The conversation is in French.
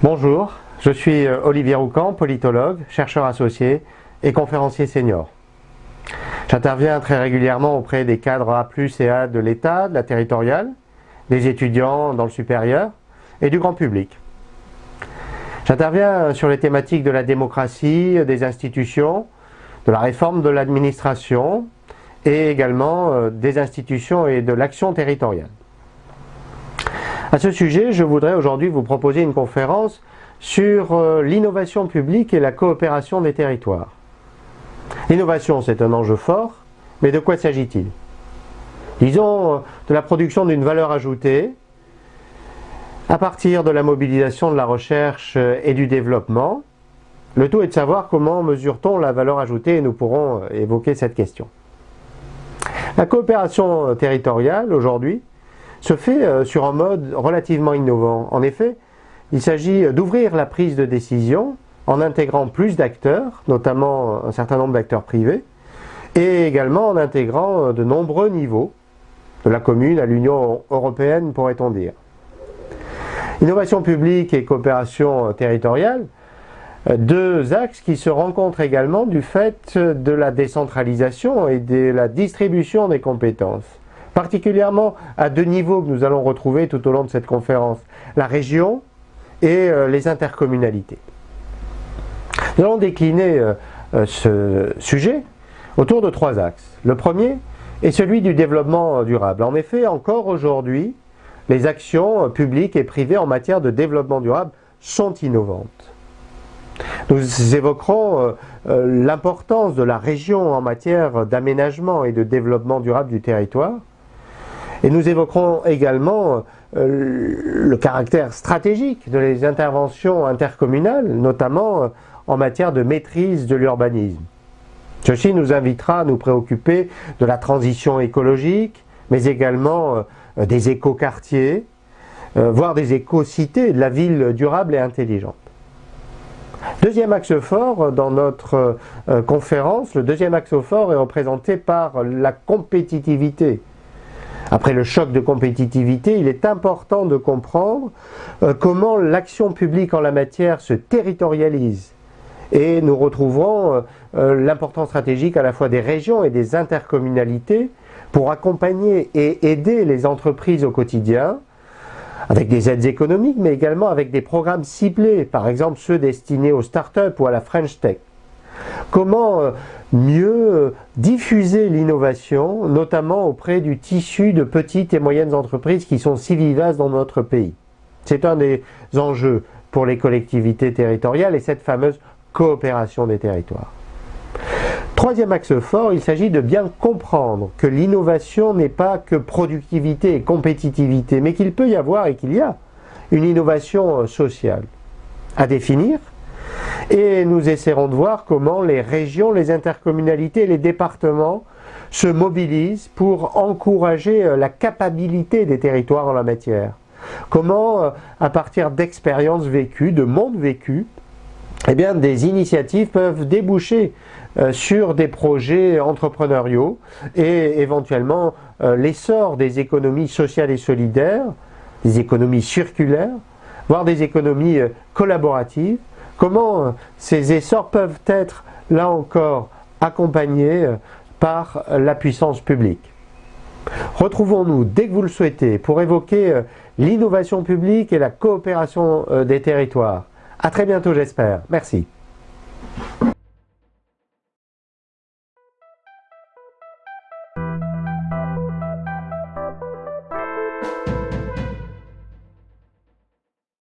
Bonjour, je suis Olivier Roucan, politologue, chercheur associé et conférencier senior. J'interviens très régulièrement auprès des cadres A+ et A de l'État, de la territoriale, des étudiants dans le supérieur et du grand public. J'interviens sur les thématiques de la démocratie, des institutions, de la réforme de l'administration et également des institutions et de l'action territoriale. À ce sujet, je voudrais aujourd'hui vous proposer une conférence sur l'innovation publique et la coopération des territoires. L'innovation, c'est un enjeu fort, mais de quoi s'agit-il? Disons de la production d'une valeur ajoutée à partir de la mobilisation de la recherche et du développement. Le tout est de savoir comment mesure-t-on la valeur ajoutée et nous pourrons évoquer cette question. La coopération territoriale, aujourd'hui, se fait sur un mode relativement innovant. En effet, il s'agit d'ouvrir la prise de décision en intégrant plus d'acteurs, notamment un certain nombre d'acteurs privés, et également en intégrant de nombreux niveaux, de la commune à l'Union européenne, pourrait-on dire. Innovation publique et coopération territoriale, deux axes qui se rencontrent également du fait de la décentralisation et de la distribution des compétences, particulièrement à deux niveaux que nous allons retrouver tout au long de cette conférence, la région et les intercommunalités. Nous allons décliner ce sujet autour de trois axes. Le premier est celui du développement durable. En effet, encore aujourd'hui, les actions publiques et privées en matière de développement durable sont innovantes. Nous évoquerons l'importance de la région en matière d'aménagement et de développement durable du territoire. Et nous évoquerons également le caractère stratégique des interventions intercommunales, notamment en matière de maîtrise de l'urbanisme. Ceci nous invitera à nous préoccuper de la transition écologique, mais également des écoquartiers, voire des écocités, de la ville durable et intelligente. Deuxième axe fort dans notre conférence, le deuxième axe fort est représenté par la compétitivité. Après le choc de compétitivité, il est important de comprendre comment l'action publique en la matière se territorialise. Et nous retrouverons l'importance stratégique à la fois des régions et des intercommunalités pour accompagner et aider les entreprises au quotidien, avec des aides économiques, mais également avec des programmes ciblés, par exemple ceux destinés aux startups ou à la French Tech. Comment mieux diffuser l'innovation, notamment auprès du tissu de petites et moyennes entreprises qui sont si vivaces dans notre pays. C'est un des enjeux pour les collectivités territoriales et cette fameuse coopération des territoires. Troisième axe fort, il s'agit de bien comprendre que l'innovation n'est pas que productivité et compétitivité, mais qu'il peut y avoir et qu'il y a une innovation sociale à définir. Et nous essaierons de voir comment les régions, les intercommunalités et les départements se mobilisent pour encourager la capacité des territoires en la matière. Comment, à partir d'expériences vécues, de mondes vécus, eh bien, des initiatives peuvent déboucher sur des projets entrepreneuriaux et éventuellement l'essor des économies sociales et solidaires, des économies circulaires, voire des économies collaboratives. Comment ces essors peuvent être, là encore, accompagnés par la puissance publique. Retrouvons-nous dès que vous le souhaitez pour évoquer l'innovation publique et la coopération des territoires. À très bientôt, j'espère. Merci.